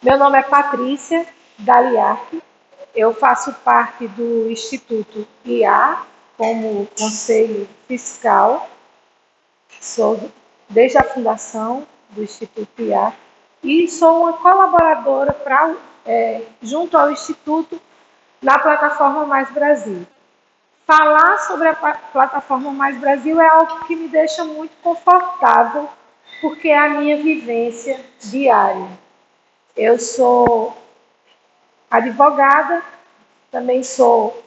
Meu nome é Patrícia Galiardi, eu faço parte do Instituto IA como conselho fiscal, sou desde a fundação do Instituto IA e sou uma colaboradora junto ao Instituto na plataforma Mais Brasil. Falar sobre a plataforma Mais Brasil é algo que me deixa muito confortável, porque é a minha vivência diária. Eu sou advogada, também sou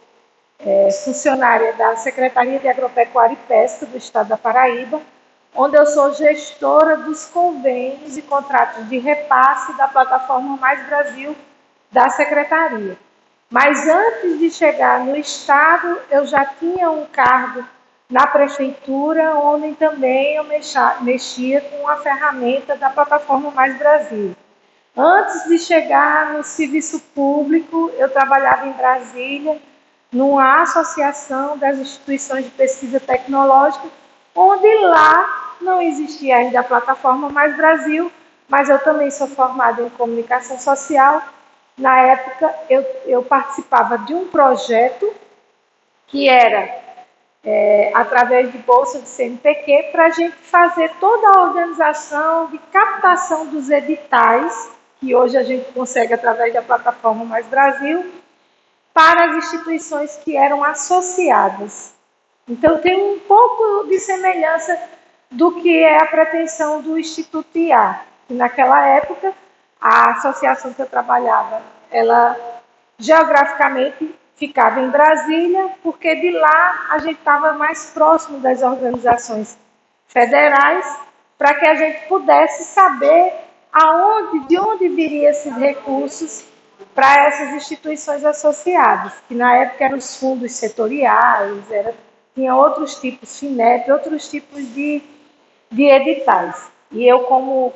funcionária da Secretaria de Agropecuária e Pesca do Estado da Paraíba, onde eu sou gestora dos convênios e contratos de repasse da plataforma Mais Brasil da Secretaria. Mas antes de chegar no Estado, eu já tinha um cargo na Prefeitura, onde também eu mexia com a ferramenta da plataforma Mais Brasil. Antes de chegar no serviço público, eu trabalhava em Brasília, numa associação das instituições de pesquisa tecnológica, onde lá não existia ainda a plataforma Mais Brasil, mas eu também sou formada em comunicação social. Na época, eu participava de um projeto que era, através de bolsa de CNPq, para a gente fazer toda a organização de captação dos editais, que hoje a gente consegue através da plataforma Mais Brasil, para as instituições que eram associadas. Então, tem um pouco de semelhança do que é a pretensão do Instituto IA. Naquela época, a associação que eu trabalhava, ela geograficamente ficava em Brasília, porque de lá a gente estava mais próximo das organizações federais, para que a gente pudesse saber de onde viriam esses recursos para essas instituições associadas, que na época eram os fundos setoriais, tinha outros tipos, FINEP, outros tipos de editais. E eu, como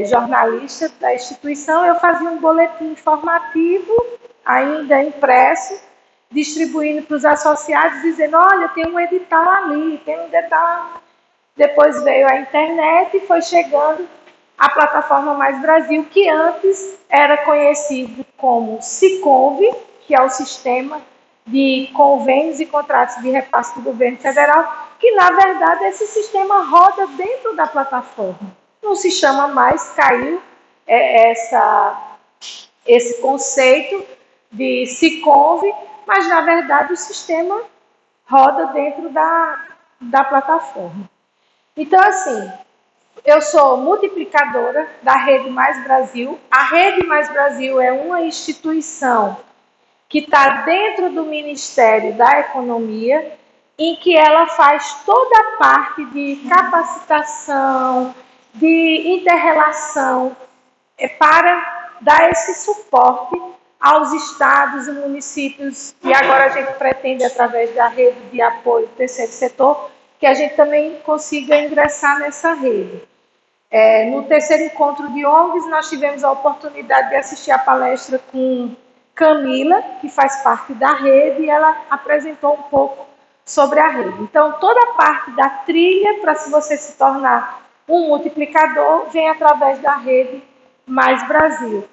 jornalista da instituição, eu fazia um boletim informativo, ainda impresso, distribuindo para os associados, dizendo, olha, tem um edital ali, tem um edital. Depois veio a internet e foi chegando a plataforma Mais Brasil, que antes era conhecido como Siconv, que é o sistema de convênios e contratos de repasse do governo federal, que na verdade esse sistema roda dentro da plataforma. Não se chama mais, caiu esse conceito de Siconv, mas na verdade o sistema roda dentro da plataforma. Então, assim, eu sou multiplicadora da Rede Mais Brasil. A Rede Mais Brasil é uma instituição que está dentro do Ministério da Economia, em que ela faz toda a parte de capacitação, de inter-relação, para dar esse suporte aos estados e municípios, e agora a gente pretende, através da rede de apoio do terceiro setor, que a gente também consiga ingressar nessa rede. No terceiro encontro de ONGs, nós tivemos a oportunidade de assistir a palestra com Camila, que faz parte da rede, e ela apresentou um pouco sobre a rede. Então, toda a parte da trilha, para se você se tornar um multiplicador, vem através da rede Mais Brasil.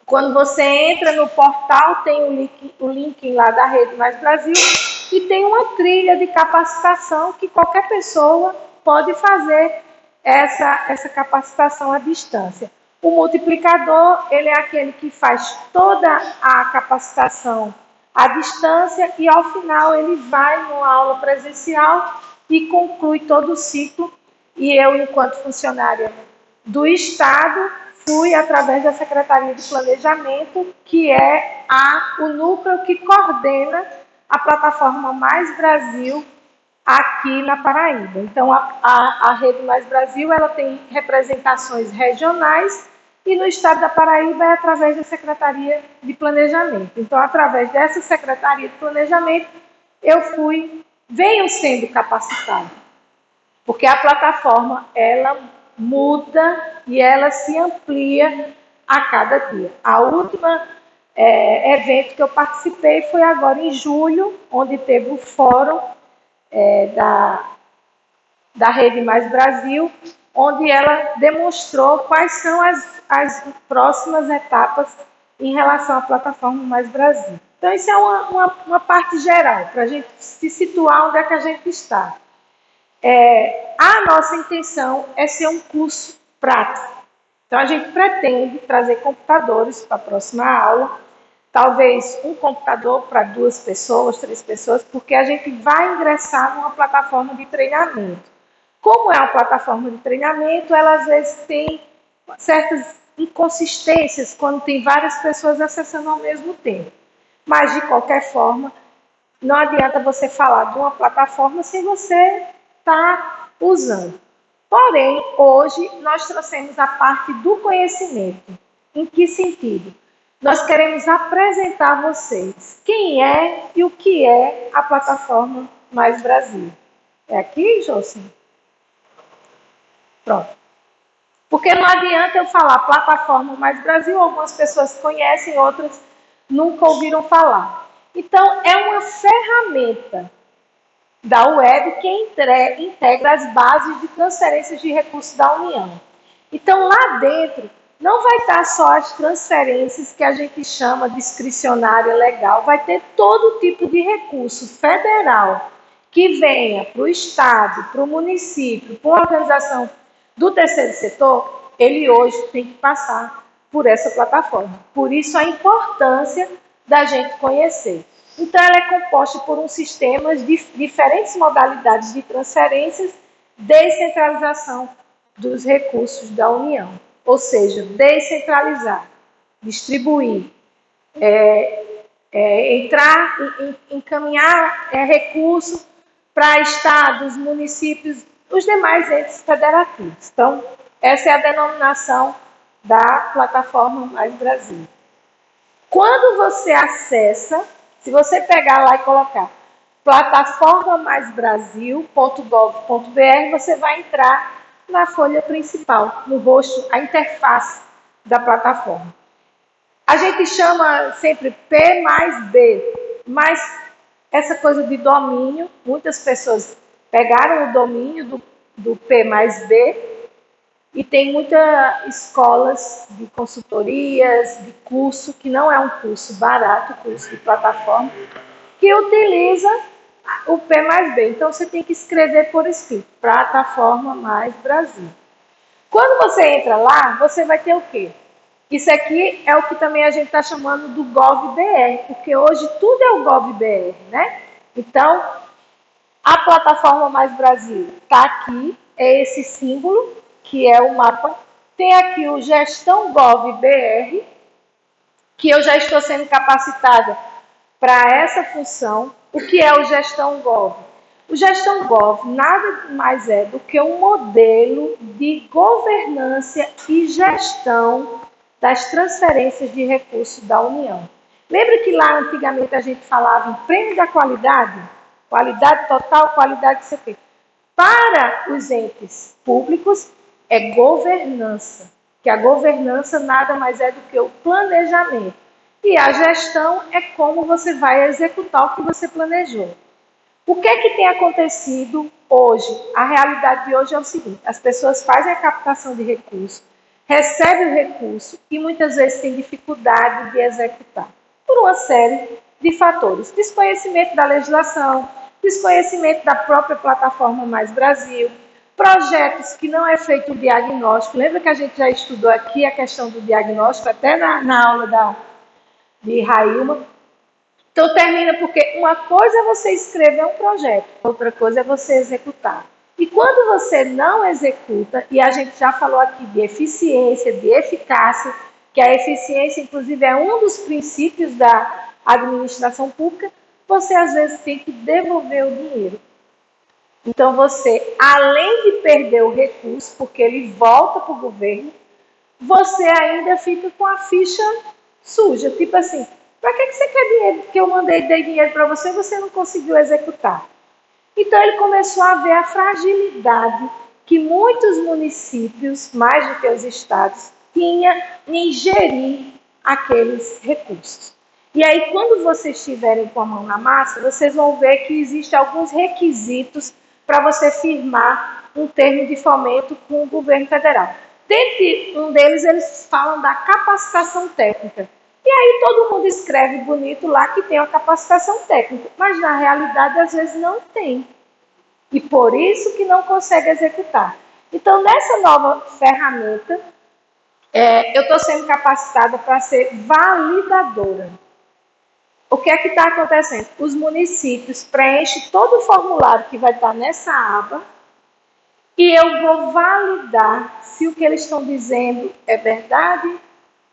Quando você entra no portal, tem o link lá da Rede Mais Brasil e tem uma trilha de capacitação que qualquer pessoa pode fazer essa capacitação à distância. O multiplicador, ele é aquele que faz toda a capacitação à distância e ao final ele vai numa aula presencial e conclui todo o ciclo. E eu, enquanto funcionária do Estado, fui através da Secretaria de Planejamento, que é o núcleo que coordena a plataforma Mais Brasil aqui na Paraíba. Então, a Rede Mais Brasil, ela tem representações regionais e no estado da Paraíba é através da Secretaria de Planejamento. Então, através dessa Secretaria de Planejamento, eu venho sendo capacitada, porque a plataforma, ela muda e ela se amplia a cada dia. A última evento que eu participei foi agora em julho, onde teve o fórum da Rede Mais Brasil, onde ela demonstrou quais são as próximas etapas em relação à plataforma Mais Brasil. Então, isso é uma parte geral, para a gente se situar onde é que a gente está. A nossa intenção é ser um curso prático. Então, a gente pretende trazer computadores para a próxima aula, talvez um computador para 2 pessoas, 3 pessoas, porque a gente vai ingressar numa plataforma de treinamento. Como é uma plataforma de treinamento, ela às vezes tem certas inconsistências quando tem várias pessoas acessando ao mesmo tempo. Mas, de qualquer forma, não adianta você falar de uma plataforma sem você estar usando. Porém, hoje nós trouxemos a parte do conhecimento. Em que sentido? Nós queremos apresentar a vocês quem é e o que é a plataforma Mais Brasil. É aqui, Josim? Pronto. Porque não adianta eu falar plataforma Mais Brasil, algumas pessoas conhecem, outras nunca ouviram falar. Então, é uma ferramenta da web que integra as bases de transferências de recursos da União. Então, lá dentro, não vai estar só as transferências que a gente chama discricionária legal, vai ter todo tipo de recurso federal que venha para o Estado, para o município, para uma organização do terceiro setor, ele hoje tem que passar por essa plataforma. Por isso, a importância da gente conhecer. Então, ela é composta por um sistema de diferentes modalidades de transferências, descentralização dos recursos da União. Ou seja, descentralizar, distribuir, encaminhar recursos para estados, municípios, os demais entes federativos. Então, essa é a denominação da plataforma Mais Brasil. Quando você acessa, se você pegar lá e colocar plataformamaisbrasil.gov.br, você vai entrar na folha principal, no rosto, a interface da plataforma. A gente chama sempre P mais B, mas essa coisa de domínio, muitas pessoas pegaram o domínio do P mais B e tem muitas escolas de consultorias, de curso, que não é um curso barato, curso de plataforma, que utiliza o P mais B. Então, você tem que escrever por escrito, Plataforma Mais Brasil. Quando você entra lá, você vai ter o quê? Isso aqui é o que também a gente está chamando do GovBR, porque hoje tudo é o GovBR, né? Então, a Plataforma Mais Brasil está aqui, é esse símbolo, que é o mapa. Tem aqui o Gestão GovBR, que eu já estou sendo capacitada para essa função. O que é o Gestão Gov? O Gestão Gov nada mais é do que um modelo de governança e gestão das transferências de recursos da União. Lembra que lá antigamente a gente falava em prêmio da qualidade? Qualidade total, qualidade de CP. Para os entes públicos, é governança. Que a governança nada mais é do que o planejamento. E a gestão é como você vai executar o que você planejou. O que é que tem acontecido hoje? A realidade de hoje é o seguinte: as pessoas fazem a captação de recursos, recebem o recurso e muitas vezes têm dificuldade de executar, por uma série de fatores. Desconhecimento da legislação, desconhecimento da própria plataforma Mais Brasil, projetos que não é feito o diagnóstico. Lembra que a gente já estudou aqui a questão do diagnóstico, até na aula de Railma? Então, termina porque uma coisa é você escrever um projeto, outra coisa é você executar. E quando você não executa, e a gente já falou aqui de eficiência, de eficácia, que a eficiência, inclusive, é um dos princípios da administração pública, você, às vezes, tem que devolver o dinheiro. Então, você, além de perder o recurso, porque ele volta para o governo, você ainda fica com a ficha suja. Tipo assim, para que você quer dinheiro? Porque eu dei dinheiro para você e você não conseguiu executar. Então, ele começou a ver a fragilidade que muitos municípios, mais do que os estados, tinham em gerir aqueles recursos. E aí, quando vocês estiverem com a mão na massa, vocês vão ver que existem alguns requisitos para você firmar um termo de fomento com o governo federal. Dentre um deles, eles falam da capacitação técnica. E aí todo mundo escreve bonito lá que tem uma capacitação técnica, mas na realidade às vezes não tem. E por isso que não consegue executar. Então, nessa nova ferramenta, eu estou sendo capacitada para ser validadora. O que é que está acontecendo? Os municípios preenchem todo o formulário que vai estar nessa aba e eu vou validar se o que eles estão dizendo é verdade,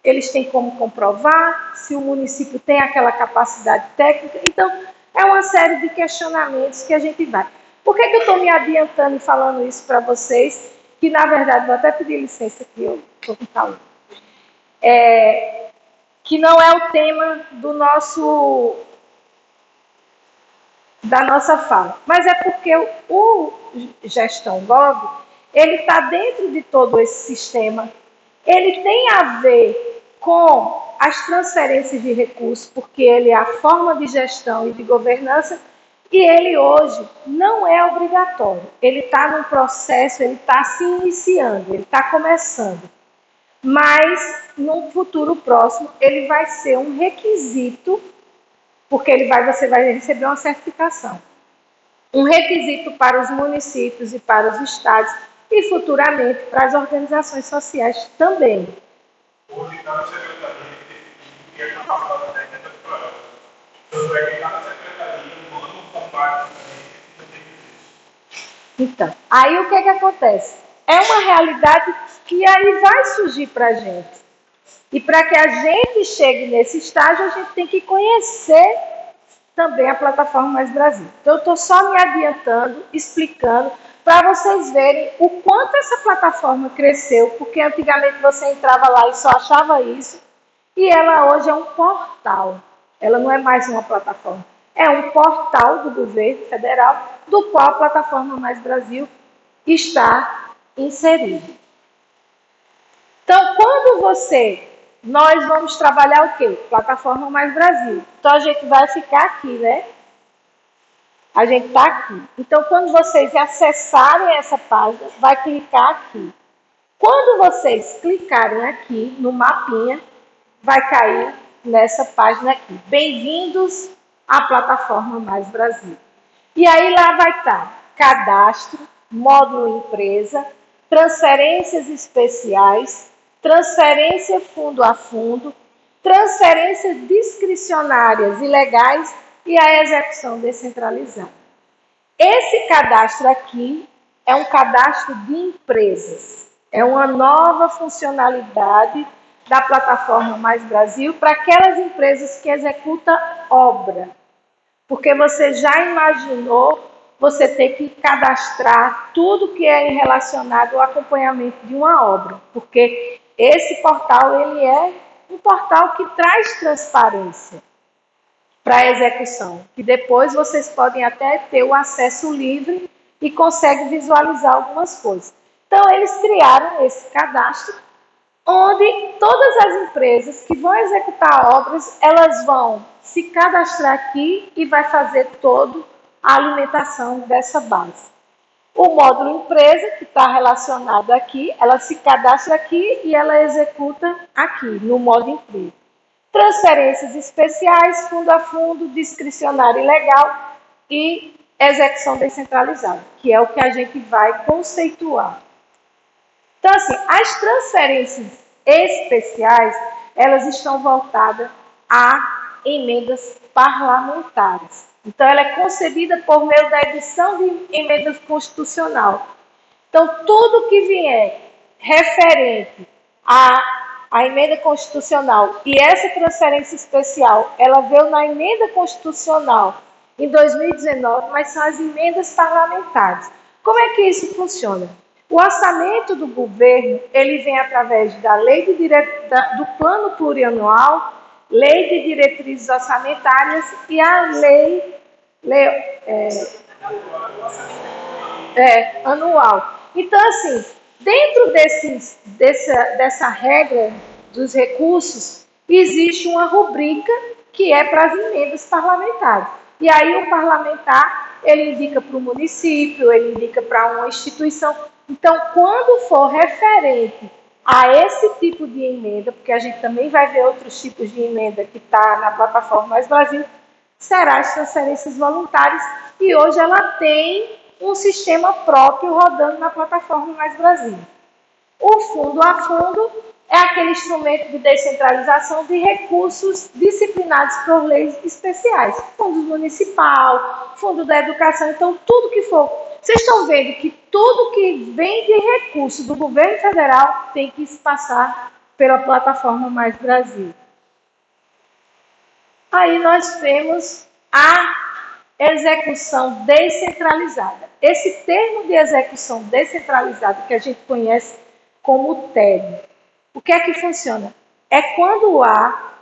eles têm como comprovar, se o município tem aquela capacidade técnica. Então, é uma série de questionamentos que a gente vai. Por que eu estou me adiantando e falando isso para vocês? Que, na verdade, vou até pedir licença que eu estou com calor. Que não é o tema da nossa fala. Mas é porque o Gestão Gov, ele está dentro de todo esse sistema. Ele tem a ver com as transferências de recursos, porque ele é a forma de gestão e de governança, e ele hoje não é obrigatório. Ele está num processo, ele está se iniciando, ele está começando. Mas, no futuro próximo, ele vai ser um requisito, porque você vai receber uma certificação. Um requisito para os municípios e para os estados, e futuramente para as organizações sociais também. Hoje, cada secretaria define que é capacidade técnica do programa. Tanto é que cada secretaria manda um formulário de Então, aí o que acontece? É uma realidade que aí vai surgir para a gente. E para que a gente chegue nesse estágio, a gente tem que conhecer também a plataforma Mais Brasil. Então, eu estou só me adiantando, explicando, para vocês verem o quanto essa plataforma cresceu, porque antigamente você entrava lá e só achava isso, e ela hoje é um portal. Ela não é mais uma plataforma. É um portal do governo federal, do qual a plataforma Mais Brasil está inserida. Então, nós vamos trabalhar o quê? Plataforma Mais Brasil. Então, a gente vai ficar aqui, né? A gente está aqui. Então, quando vocês acessarem essa página, vai clicar aqui. Quando vocês clicarem aqui no mapinha, vai cair nessa página aqui. Bem-vindos à plataforma Mais Brasil. E aí lá vai estar cadastro, módulo empresa, transferências especiais, transferência fundo a fundo, transferências discricionárias e legais e a execução descentralizada. Esse cadastro aqui é um cadastro de empresas. É uma nova funcionalidade da plataforma Mais Brasil para aquelas empresas que executam obra. Porque você já imaginou você ter que cadastrar tudo que é relacionado ao acompanhamento de uma obra. Porque esse portal ele é um portal que traz transparência para a execução. Que depois vocês podem até ter o acesso livre e conseguem visualizar algumas coisas. Então, eles criaram esse cadastro onde todas as empresas que vão executar obras, elas vão se cadastrar aqui e vai fazer toda a alimentação dessa base. O módulo empresa, que está relacionado aqui, ela se cadastra aqui e ela executa aqui, no módulo empresa. Transferências especiais, fundo a fundo, discricionário e legal e execução descentralizada, que é o que a gente vai conceituar. Então, assim, as transferências especiais, elas estão voltadas a emendas parlamentares. Então, ela é concebida por meio da edição de emendas constitucional. Então, tudo que vier referente à emenda constitucional e essa transferência especial, ela veio na emenda constitucional em 2019, mas são as emendas parlamentares. Como é que isso funciona? O orçamento do governo, ele vem através da lei do plano plurianual, lei de diretrizes orçamentárias e a lei anual. Então, assim, dentro dessa regra dos recursos, existe uma rubrica que é para as emendas parlamentares. E aí o parlamentar, ele indica para o município, ele indica para uma instituição. Então, quando for referente a esse tipo de emenda, porque a gente também vai ver outros tipos de emenda que está na plataforma Mais Brasil, será as transferências voluntárias, e hoje ela tem um sistema próprio rodando na plataforma Mais Brasil. O fundo a fundo é aquele instrumento de descentralização de recursos disciplinados por leis especiais. Fundo municipal, fundo da educação, então tudo que for. Vocês estão vendo que tudo que vem de recurso do governo federal tem que se passar pela plataforma Mais Brasil. Aí nós temos a execução descentralizada. Esse termo de execução descentralizada que a gente conhece como TED. O que é que funciona? É quando há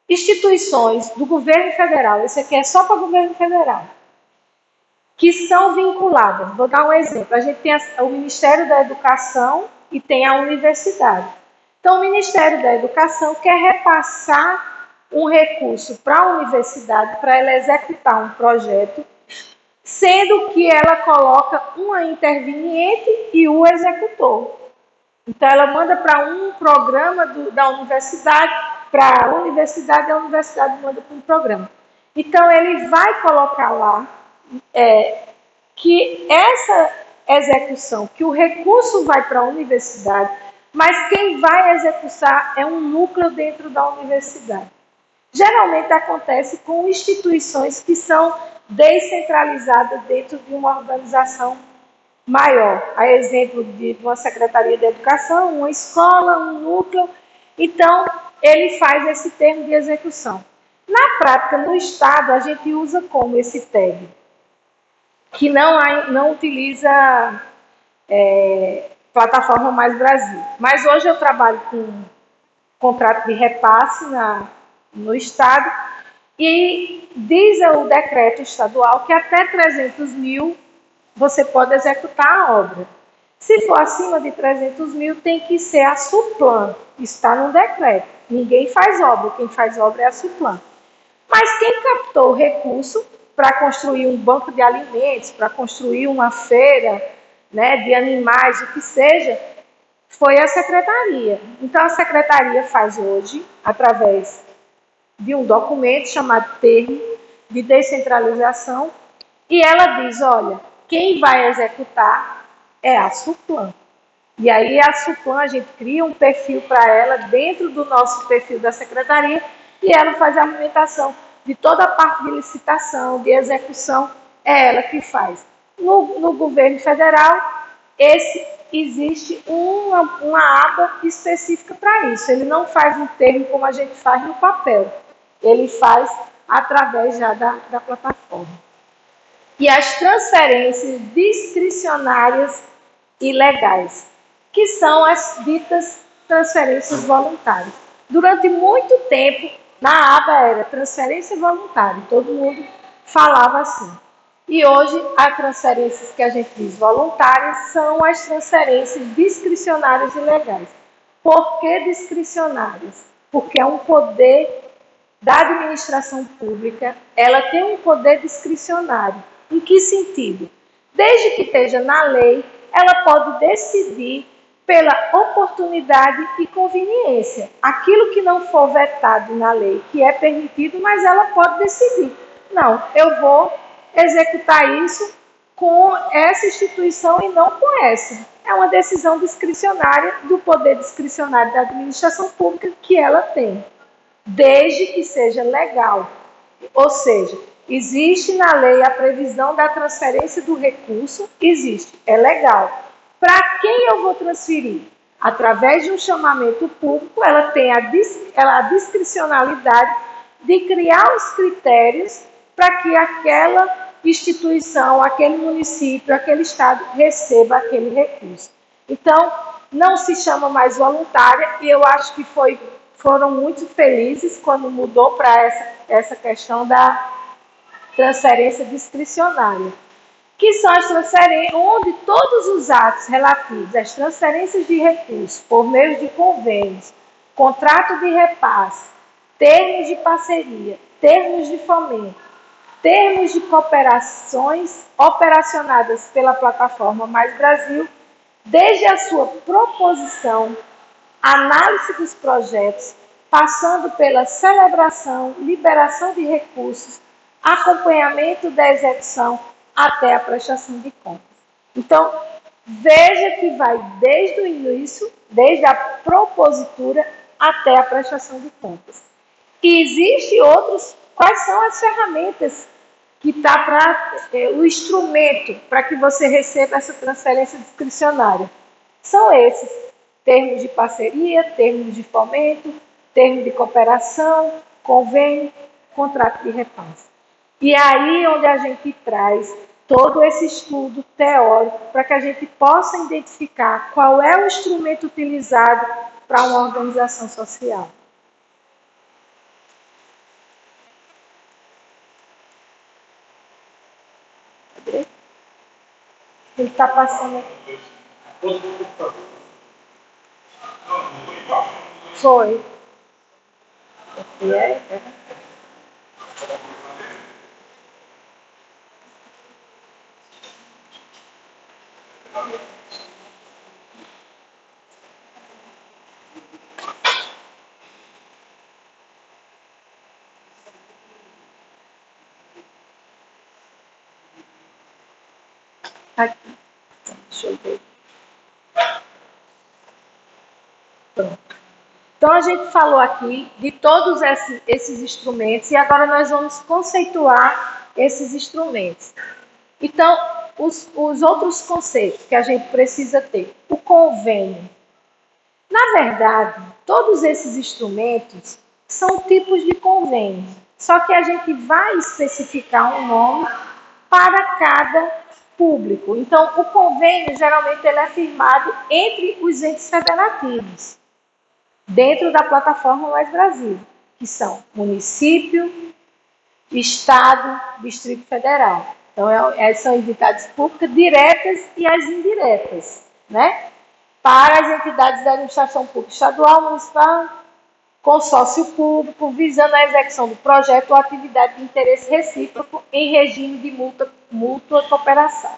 instituições do governo federal, esse aqui é só para o governo federal, que são vinculadas. Vou dar um exemplo. A gente tem o Ministério da Educação e tem a universidade. Então, o Ministério da Educação quer repassar um recurso para a universidade para ela executar um projeto, sendo que ela coloca uma interveniente e o executor. Então, ela manda para um programa da universidade, para a universidade, e a universidade manda para um programa. Então, ele vai colocar lá que essa execução, que o recurso vai para a universidade, mas quem vai executar é um núcleo dentro da universidade. Geralmente acontece com instituições que são descentralizadas dentro de uma organização maior. A exemplo de uma secretaria de educação, uma escola, um núcleo. Então, ele faz esse termo de execução. Na prática, no Estado, a gente usa como esse TEG, que não utiliza plataforma Mais Brasil. Mas hoje eu trabalho com contrato de repasse no Estado e diz o decreto estadual que até 300 mil você pode executar a obra. Se for acima de 300 mil, tem que ser a SUPLAN. Está no decreto. Ninguém faz obra, quem faz obra é a SUPLAN. Mas quem captou o recurso para construir um banco de alimentos, para construir uma feira, né, de animais, o que seja, foi a secretaria. Então, a secretaria faz hoje, através de um documento chamado Termo de Descentralização, e ela diz, olha, quem vai executar é a SUPLAN. E aí a SUPLAN, a gente cria um perfil para ela dentro do nosso perfil da secretaria e ela faz a alimentação de toda a parte de licitação, de execução, é ela que faz. No governo federal, existe uma aba específica para isso. Ele não faz um termo como a gente faz no papel. Ele faz através já da plataforma. E as transferências discricionárias e legais, que são as ditas transferências voluntárias. Durante muito tempo, na aba era transferência voluntária, todo mundo falava assim. E hoje, as transferências que a gente diz voluntárias são as transferências discricionárias e legais. Por que discricionárias? Porque é um poder da administração pública, ela tem um poder discricionário. Em que sentido? Desde que esteja na lei, ela pode decidir pela oportunidade e conveniência. Aquilo que não for vetado na lei, que é permitido, mas ela pode decidir. Não, eu vou executar isso com essa instituição e não com essa. É uma decisão discricionária do poder discricionário da administração pública que ela tem, desde que seja legal. Ou seja, existe na lei a previsão da transferência do recurso, existe, é legal. Para quem eu vou transferir? Através de um chamamento público, ela tem a discricionalidade de criar os critérios para que aquela instituição, aquele município, aquele estado receba aquele recurso. Então, não se chama mais voluntária e eu acho que foram muito felizes quando mudou para essa questão da transferência discricionária, que são as transferências onde todos os atos relativos às transferências de recursos por meio de convênios, contrato de repasse, termos de parceria, termos de fomento, termos de cooperações operacionadas pela plataforma Mais Brasil, desde a sua proposição, análise dos projetos, passando pela celebração, liberação de recursos, acompanhamento da execução até a prestação de contas. Então, veja que vai desde o início, desde a propositura até a prestação de contas. E existem outros, quais são as ferramentas que está para o instrumento para que você receba essa transferência discricionária? São esses: termos de parceria, termos de fomento, termos de cooperação, convênio, contrato de repasse. E é aí onde a gente traz todo esse estudo teórico para que a gente possa identificar qual é o instrumento utilizado para uma organização social. Ele está passando aqui. Foi. Aqui. Deixa eu ver. Pronto. Então, a gente falou aqui de todos esses instrumentos e agora nós vamos conceituar esses instrumentos. Então, os outros conceitos que a gente precisa ter. O convênio. Na verdade, todos esses instrumentos são tipos de convênio, só que a gente vai especificar um nome para cada público. Então, o convênio, geralmente, ele é firmado entre os entes federativos, dentro da plataforma Mais Brasil, que são município, estado, Distrito Federal. Então, são entidades públicas diretas e as indiretas, né? Para as entidades da administração pública estadual, municipal, consórcio público, visando a execução do projeto ou atividade de interesse recíproco em regime de mútua cooperação.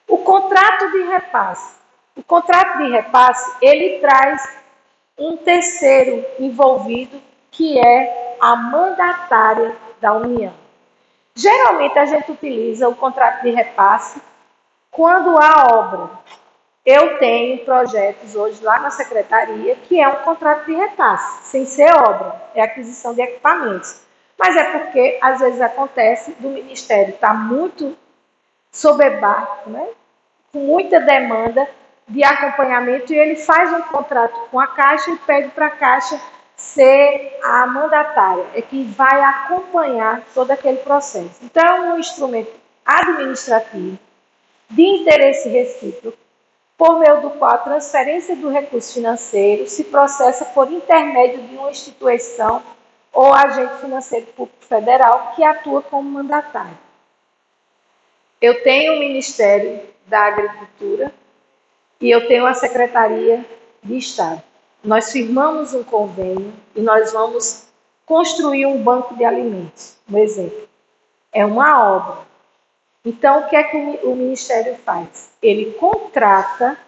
O contrato de repasse. O contrato de repasse, ele traz um terceiro envolvido, que é a mandatária da União. Geralmente, a gente utiliza o contrato de repasse quando há obra. Eu tenho projetos hoje lá na secretaria que é um contrato de repasse, sem ser obra, é aquisição de equipamentos. Mas é porque, às vezes, acontece do Ministério estar muito soberbarco, né? Com muita demanda de acompanhamento, e ele faz um contrato com a Caixa e pede para a Caixa ser a mandatária, é quem vai acompanhar todo aquele processo. Então, é um instrumento administrativo de interesse recíproco, por meio do qual a transferência do recurso financeiro se processa por intermédio de uma instituição ou agente financeiro público federal que atua como mandatário. Eu tenho o Ministério da Agricultura e eu tenho a Secretaria de Estado. Nós firmamos um convênio e nós vamos construir um banco de alimentos. Um exemplo. É uma obra. Então, o que é que o Ministério faz? Ele contrata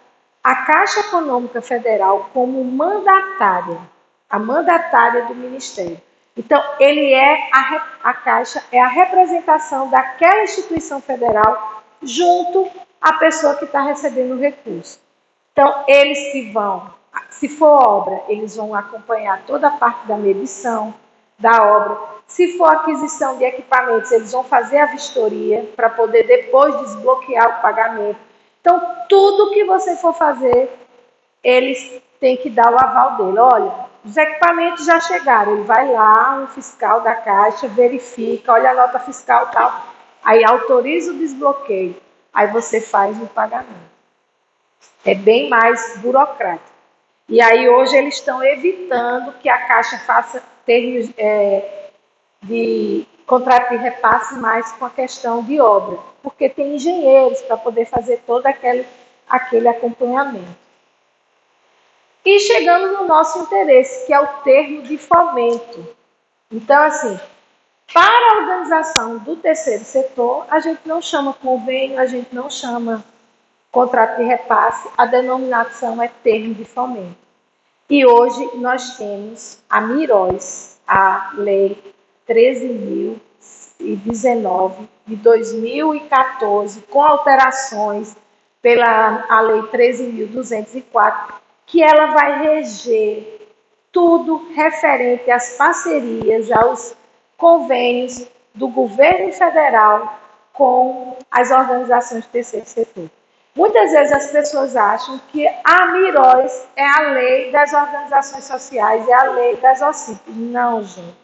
a Caixa Econômica Federal como mandatária, a mandatária do Ministério. Então, a Caixa é a representação daquela instituição federal junto à pessoa que está recebendo o recurso. Então, eles que vão, se for obra, eles vão acompanhar toda a parte da medição da obra. Se for aquisição de equipamentos, eles vão fazer a vistoria para poder depois desbloquear o pagamento. Então, tudo que você for fazer, eles têm que dar o aval dele. Olha, os equipamentos já chegaram. Ele vai lá, um fiscal da Caixa, verifica, olha a nota fiscal e tal. Aí autoriza o desbloqueio. Aí você faz o pagamento. É bem mais burocrático. E aí hoje eles estão evitando que a Caixa faça termos de contrato de repasse mais com a questão de obra, porque tem engenheiros para poder fazer todo aquele acompanhamento. E chegamos no nosso interesse, que é o termo de fomento. Então, assim, Para a organização do terceiro setor, a gente não chama convênio, a gente não chama contrato de repasse, a denominação é termo de fomento. E hoje nós temos a MIROS, a Lei 13.019 de 2014, com alterações pela a Lei 13.204, que ela vai reger tudo referente às parcerias, aos convênios do governo federal com as organizações do terceiro setor. Muitas vezes as pessoas acham que a MIROS é a lei das organizações sociais, é a lei das OCIPs. Não, gente.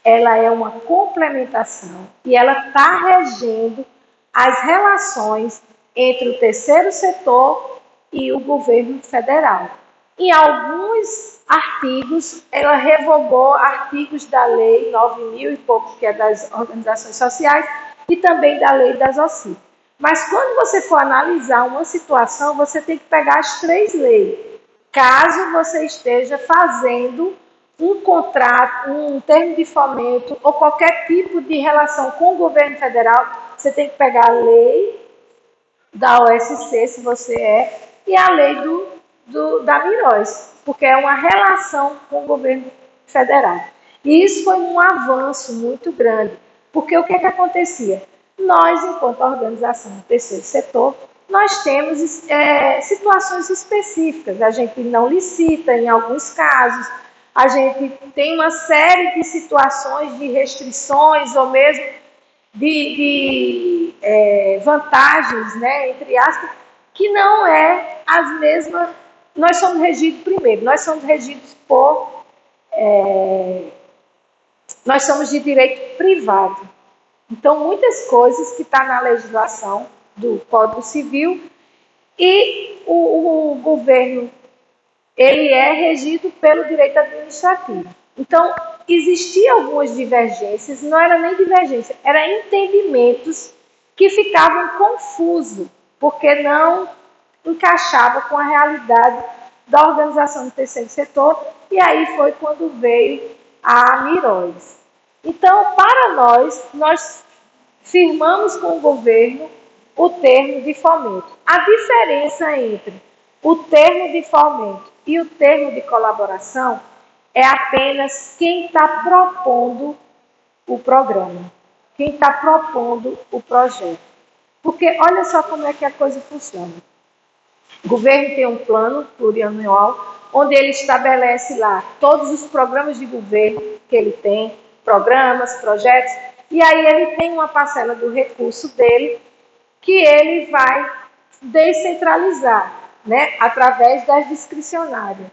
Ela é uma complementação e ela está regendo as relações entre o terceiro setor e o governo federal. Em alguns artigos, ela revogou artigos da lei 9.000 e pouco, que é das organizações sociais, e também da lei das OCIP. Mas quando você for analisar uma situação, você tem que pegar as três leis. Caso você esteja fazendo um contrato, um termo de fomento ou qualquer tipo de relação com o governo federal, você tem que pegar a lei da OSC, se você é, e a lei da MIROS, porque é uma relação com o governo federal. E isso foi um avanço muito grande, porque o que acontecia? Nós, enquanto organização do terceiro setor, nós temos situações específicas. A gente não licita em alguns casos, a gente tem uma série de situações de restrições ou mesmo de vantagens, né, entre aspas, que não é as mesmas. Nós somos regidos primeiro, nós somos regidos por. Nós somos de direito privado. Então, muitas coisas que estão na legislação do Código Civil e o governo, ele é regido pelo direito administrativo. Então, existiam algumas divergências, não era nem divergência, eram entendimentos que ficavam confusos, porque não encaixava com a realidade da organização do terceiro setor, e aí foi quando veio a MIROS. Então, para nós firmamos com o governo o termo de fomento. A diferença entre o termo de fomento e o termo de colaboração é apenas quem está propondo o programa, quem está propondo o projeto. Porque olha só como é que a coisa funciona. O governo tem um plano plurianual, onde ele estabelece lá todos os programas de governo que ele tem, programas, projetos, e aí ele tem uma parcela do recurso dele que ele vai descentralizar, né, através das discricionárias.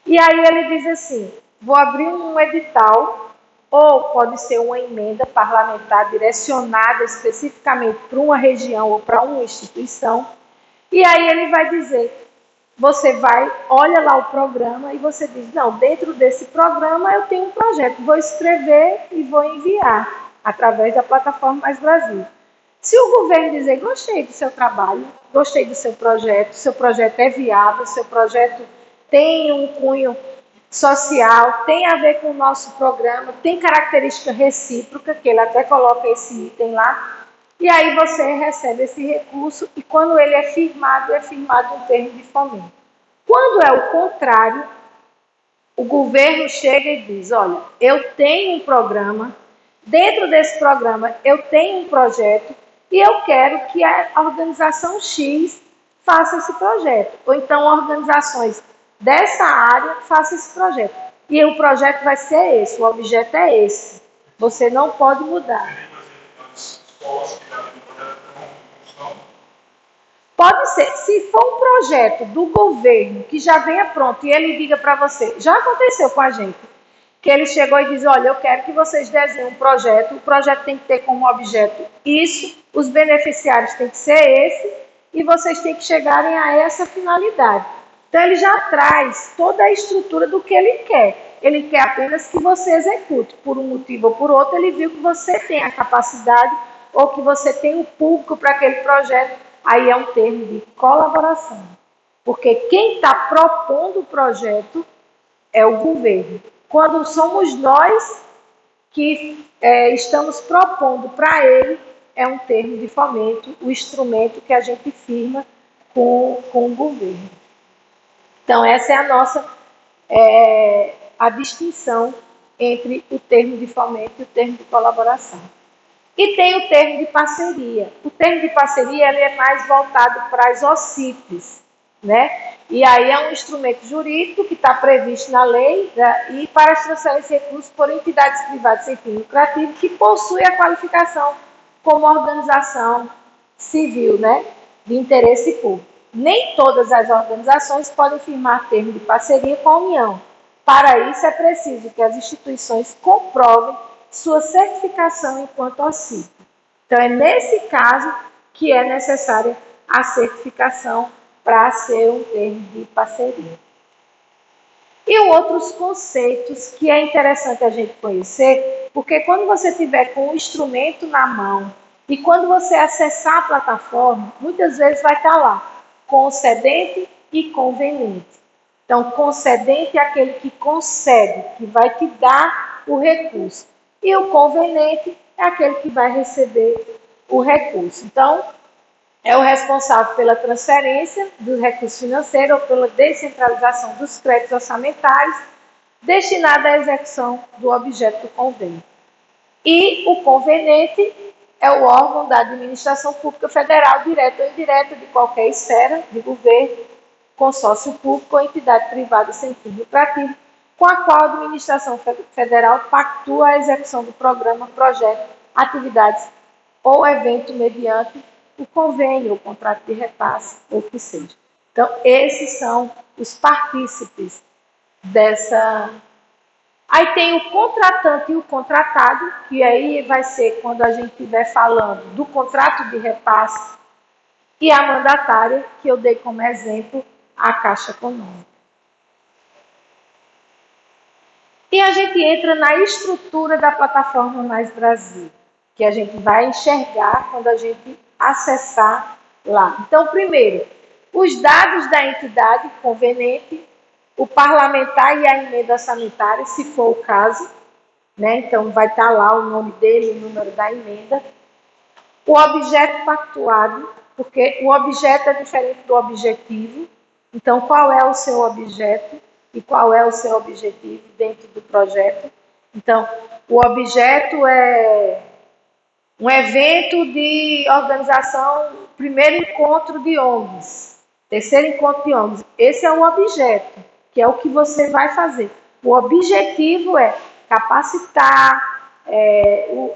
E aí ele diz assim, vou abrir um edital, ou pode ser uma emenda parlamentar direcionada especificamente para uma região ou para uma instituição, e aí ele vai dizer, você vai, olha lá o programa e você diz, não, dentro desse programa eu tenho um projeto, vou escrever e vou enviar através da plataforma Mais Brasil. Se o governo dizer, gostei do seu trabalho, gostei do seu projeto é viável, seu projeto tem um cunho social, tem a ver com o nosso programa, tem característica recíproca, que ele até coloca esse item lá, e aí você recebe esse recurso e quando ele é firmado um termo de fomento. Quando é o contrário, o governo chega e diz, olha, eu tenho um programa, dentro desse programa eu tenho um projeto e eu quero que a organização X faça esse projeto. Ou então organizações dessa área façam esse projeto. E o projeto vai ser esse, o objeto é esse. Você não pode mudar. Pode ser, se for um projeto do governo que já venha pronto e ele diga para você, já aconteceu com a gente, que ele chegou e diz, olha, eu quero que vocês desenhem um projeto, o projeto tem que ter como objeto isso, os beneficiários têm que ser esse, e vocês têm que chegarem a essa finalidade. Então ele já traz toda a estrutura do que ele quer. Ele quer apenas que você execute, por um motivo ou por outro, ele viu que você tem a capacidade ou que você tem o público para aquele projeto, aí é um termo de colaboração. Porque quem está propondo o projeto é o governo. Quando somos nós que estamos propondo para ele é um termo de fomento, o instrumento que a gente firma com o governo. Então, essa é a nossa a distinção entre o termo de fomento e o termo de colaboração. E tem o termo de parceria. O termo de parceria ele é mais voltado para as OCIPs, né? E aí é um instrumento jurídico que está previsto na lei, né? E para as transferências de recursos por entidades privadas sem fim lucrativo que possui a qualificação como organização civil, né? De interesse público. Nem todas as organizações podem firmar termo de parceria com a União. Para isso, é preciso que as instituições comprovem sua certificação enquanto OCIP. Então, é nesse caso que é necessária a certificação para ser um termo de parceria. E outros conceitos que é interessante a gente conhecer, porque quando você tiver com o instrumento na mão e quando você acessar a plataforma, muitas vezes vai estar lá concedente e conveniente. Então, concedente é aquele que concede, que vai te dar o recurso. E o conveniente é aquele que vai receber o recurso. Então, é o responsável pela transferência do recurso financeiro ou pela descentralização dos créditos orçamentários destinada à execução do objeto do convênio. E o conveniente é o órgão da administração pública federal, direta ou indireta, de qualquer esfera de governo, consórcio público ou entidade privada sem fim lucrativo, com a qual a administração federal pactua a execução do programa, projeto, atividades ou evento mediante o convênio, o contrato de repasse, ou o que seja. Então, esses são os partícipes dessa. Aí tem o contratante e o contratado, que aí vai ser quando a gente estiver falando do contrato de repasse, e a mandatária, que eu dei como exemplo, a Caixa Econômica. E a gente entra na estrutura da plataforma Mais Brasil, que a gente vai enxergar quando a gente acessar lá. Então, primeiro, os dados da entidade conveniente, o parlamentar e a emenda orçamentária, se for o caso, né? Então, vai estar lá o nome dele, o número da emenda. O objeto pactuado, porque o objeto é diferente do objetivo. Então, qual é o seu objeto e qual é o seu objetivo dentro do projeto? Então, o objeto é um evento de organização, primeiro encontro de ONGs, terceiro encontro de ONGs. Esse é o objeto, que é o que você vai fazer. O objetivo é capacitar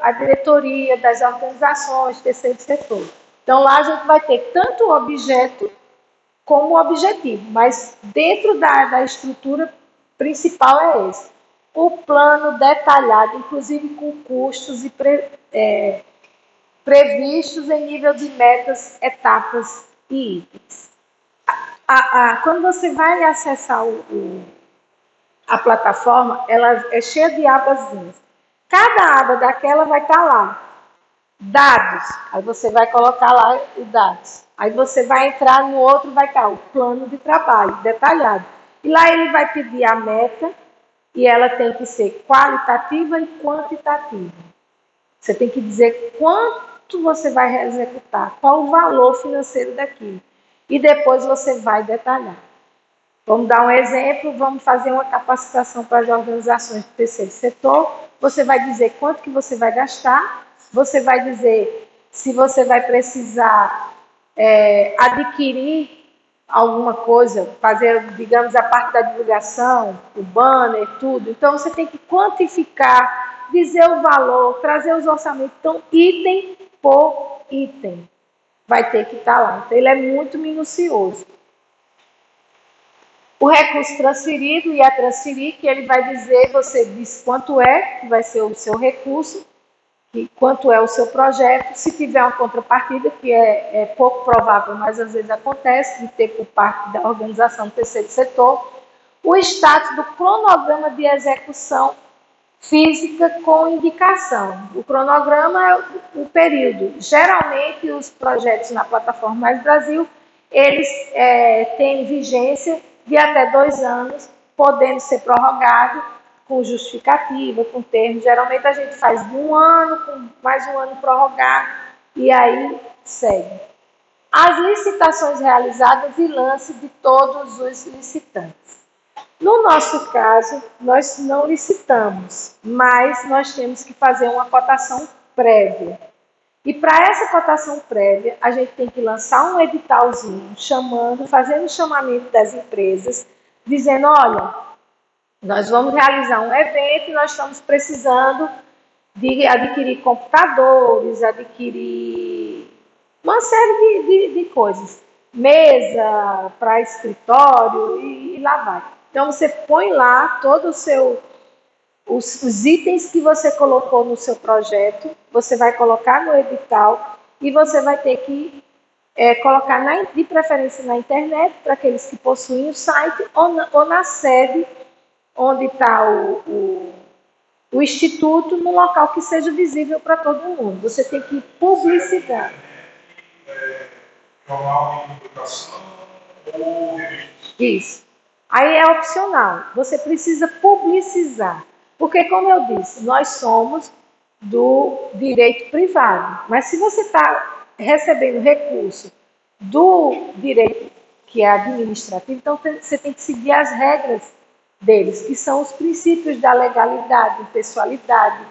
a diretoria das organizações, terceiro setor. Então, lá a gente vai ter tanto o objeto como o objetivo, mas dentro da estrutura principal é esse. O plano detalhado, inclusive com custos e previstos em nível de metas, etapas e itens. Quando você vai acessar a plataforma, ela é cheia de abazinhas. Cada aba daquela vai estar lá. Dados, aí você vai colocar lá os dados. Aí você vai entrar no outro, vai estar o plano de trabalho detalhado. E lá ele vai pedir a meta e ela tem que ser qualitativa e quantitativa. Você tem que dizer quanto você vai executar, qual o valor financeiro daquilo. E depois você vai detalhar. Vamos dar um exemplo, vamos fazer uma capacitação para as organizações do terceiro setor. Você vai dizer quanto que você vai gastar, você vai dizer se você vai precisar adquirir alguma coisa, fazer, digamos, a parte da divulgação, o banner, tudo. Então, você tem que quantificar, dizer o valor, trazer os orçamentos. Então, item por item vai ter que estar lá. Então, ele é muito minucioso. O recurso transferido e a transferir, que ele vai dizer, você diz quanto é, que vai ser o seu recurso, e quanto é o seu projeto. Se tiver uma contrapartida, que é pouco provável, mas às vezes acontece, de ter por parte da organização do terceiro setor, o status do cronograma de execução física com indicação. O cronograma é o período. Geralmente, os projetos na plataforma Mais Brasil, eles têm vigência de até 2 anos, podendo ser prorrogado com justificativa, com termos. Geralmente a gente faz de um ano, com mais um ano prorrogar, e aí segue. As licitações realizadas e lance de todos os licitantes. No nosso caso, nós não licitamos, mas nós temos que fazer uma cotação prévia. E para essa cotação prévia, a gente tem que lançar um editalzinho fazendo o chamamento das empresas, dizendo, olha, nós vamos realizar um evento e nós estamos precisando de adquirir computadores, adquirir uma série de coisas. Mesa para escritório e lá vai. Então, você põe lá todo o seu os itens que você colocou no seu projeto, você vai colocar no edital e você vai ter que colocar de preferência na internet, para aqueles que possuem o site, ou na sede onde está o instituto, num local que seja visível para todo mundo. Você tem que publicitar. Jornal de publicação ou revistas? Isso. Aí é opcional. Você precisa publicizar. Porque, como eu disse, nós somos do direito privado. Mas se você está recebendo recurso do direito que é administrativo, então você tem que seguir as regras deles, que são os princípios da legalidade, impessoalidade,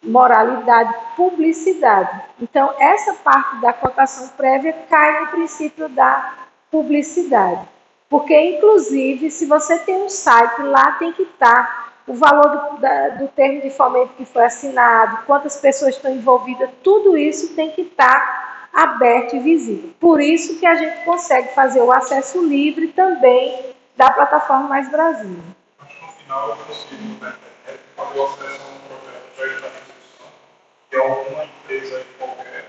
moralidade, publicidade. Então, essa parte da cotação prévia cai no princípio da publicidade. Porque, inclusive, se você tem um site, lá tem que estar o valor do termo de fomento que foi assinado, quantas pessoas estão envolvidas, tudo isso tem que estar aberto e visível. Por isso que a gente consegue fazer o acesso livre também da plataforma Mais Brasil. Mas no final eu consigo, né, fazer o acesso a um projeto já está em execução, de alguma empresa de qualquer.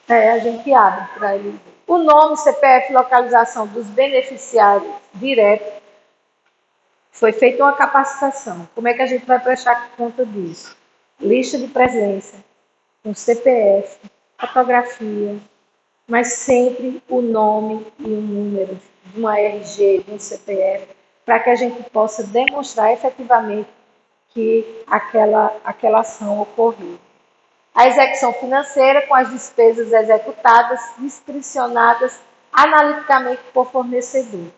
A gente abre para ele. O nome, CPF, localização dos beneficiários direto. Foi feita uma capacitação. Como é que a gente vai prestar conta disso? Lista de presença, um CPF, fotografia, mas sempre o nome e o número de uma RG, de um CPF, para que a gente possa demonstrar efetivamente que aquela ação ocorreu. A execução financeira com as despesas executadas, discricionadas analiticamente por fornecedor.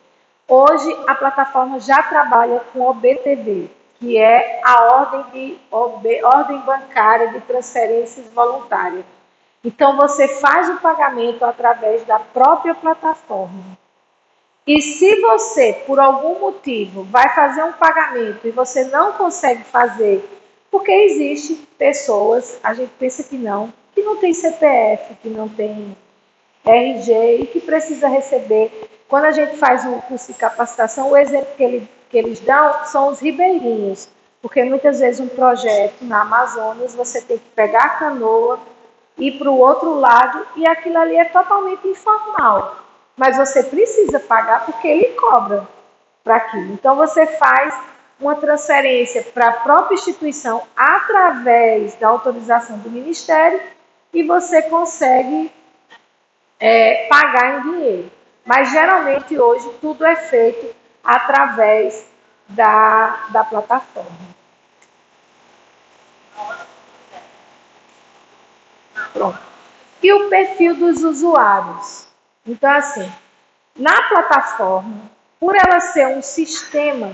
Hoje, a plataforma já trabalha com OBTV, que é a ordem bancária de transferências voluntárias. Então, você faz o pagamento através da própria plataforma. E se você, por algum motivo, vai fazer um pagamento e você não consegue fazer, porque existem pessoas, a gente pensa que não tem CPF, que não tem RG e que precisa receber. Quando a gente faz um curso de capacitação, o exemplo que eles dão são os ribeirinhos, porque muitas vezes um projeto na Amazonas, você tem que pegar a canoa, ir para o outro lado e aquilo ali é totalmente informal. Mas você precisa pagar porque ele cobra para aquilo. Então você faz uma transferência para a própria instituição através da autorização do Ministério e você consegue pagar em dinheiro. Mas geralmente hoje tudo é feito através da plataforma. Pronto. E o perfil dos usuários. Então, assim, na plataforma, por ela ser um sistema,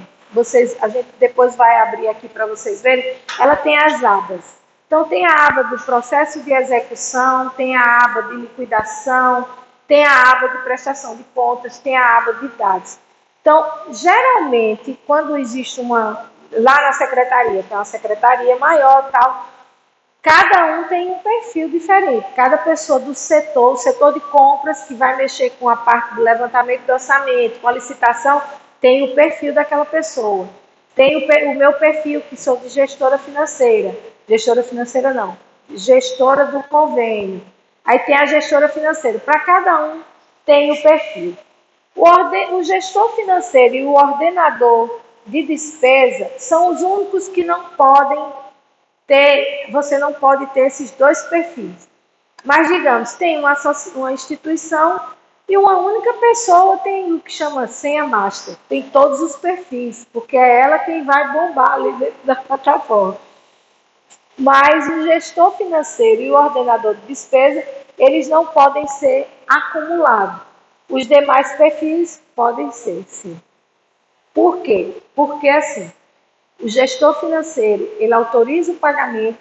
a gente depois vai abrir aqui para vocês verem, ela tem as abas. Então, tem a aba do processo de execução, tem a aba de liquidação, tem a aba de prestação de contas, tem a aba de dados. Então, geralmente, quando existe lá na secretaria, tem uma secretaria maior e tal, cada um tem um perfil diferente. Cada pessoa do setor, o setor de compras, que vai mexer com a parte do levantamento do orçamento, com a licitação, tem o perfil daquela pessoa. Tem o meu perfil, que sou de gestora financeira. Gestora financeira não, gestora do convênio. Aí tem a gestora financeira. Para cada um tem o perfil. O gestor financeiro e o ordenador de despesa são os únicos que não podem você não pode ter esses dois perfis. Mas, digamos, tem uma instituição E uma única pessoa tem o que chama senha master, tem todos os perfis, porque é ela quem vai bombar ali dentro da plataforma. Mas o gestor financeiro e o ordenador de despesa, eles não podem ser acumulados. Os demais perfis podem ser, sim. Por quê? Porque assim, o gestor financeiro, ele autoriza o pagamento,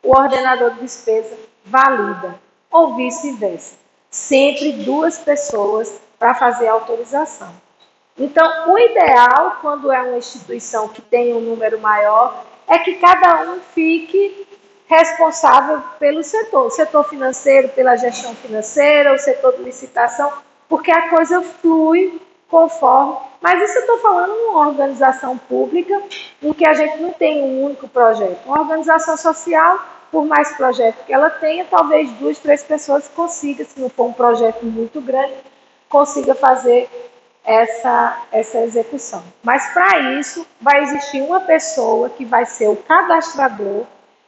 o ordenador de despesa valida, ou vice-versa. Sempre duas pessoas para fazer a autorização. Então, o ideal, quando é uma instituição que tem um número maior, é que cada um fique responsável pelo setor. O setor financeiro, pela gestão financeira, o setor de licitação, porque a coisa flui conforme. Mas isso eu estou falando de uma organização pública em que a gente não tem um único projeto. Uma organização social, por mais projeto que ela tenha, talvez 2, 3 pessoas consigam, se não for um projeto muito grande, consiga fazer essa execução. Mas para isso vai existir uma pessoa que vai ser o cadastrador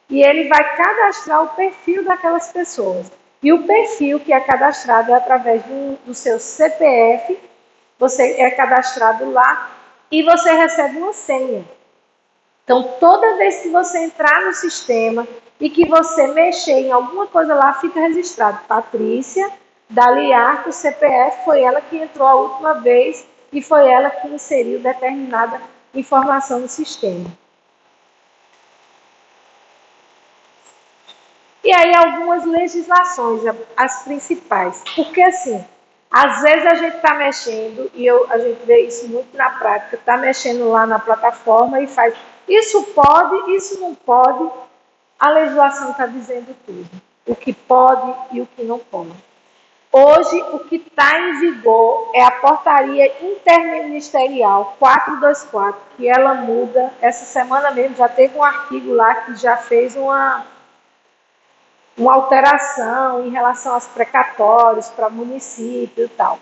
e ele vai cadastrar o perfil daquelas pessoas. E o perfil que é cadastrado é através do seu CPF, você é cadastrado lá e você recebe uma senha. Então, toda vez que você entrar no sistema e que você mexer em alguma coisa lá, fica registrado. Patrícia, da Liarco, o CPF, foi ela que entrou a última vez e foi ela que inseriu determinada informação no sistema. E aí algumas legislações, as principais. Porque assim, às vezes a gente está mexendo, e a gente vê isso muito na prática, está mexendo lá na plataforma e faz, isso pode, isso não pode, a legislação está dizendo tudo. O que pode e o que não pode. Hoje, o que está em vigor é a portaria interministerial 424, que ela muda, essa semana mesmo já teve um artigo lá que já fez uma alteração em relação aos precatórios para município e tal.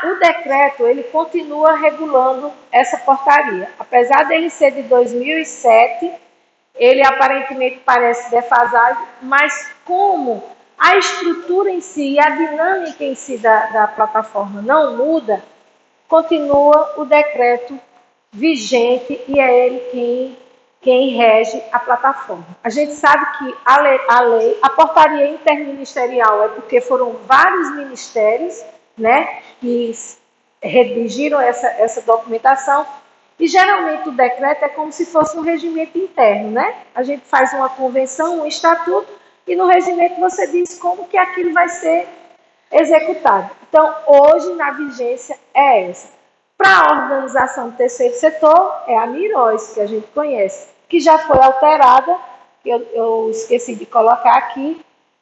O decreto, ele continua regulando essa portaria. Apesar dele ser de 2007, ele aparentemente parece defasado, mas como a estrutura em si e a dinâmica em si da plataforma não muda, continua o decreto vigente e é ele quem rege a plataforma. A gente sabe que a portaria interministerial é porque foram vários ministérios, né, que redigiram essa documentação, e geralmente o decreto é como se fosse um regimento interno, né? A gente faz uma convenção, um estatuto, e no regimento você diz como que aquilo vai ser executado. Então, hoje, na vigência, é essa. Para a organização do terceiro setor, é a MIROS, que a gente conhece, que já foi alterada, eu esqueci de colocar aqui,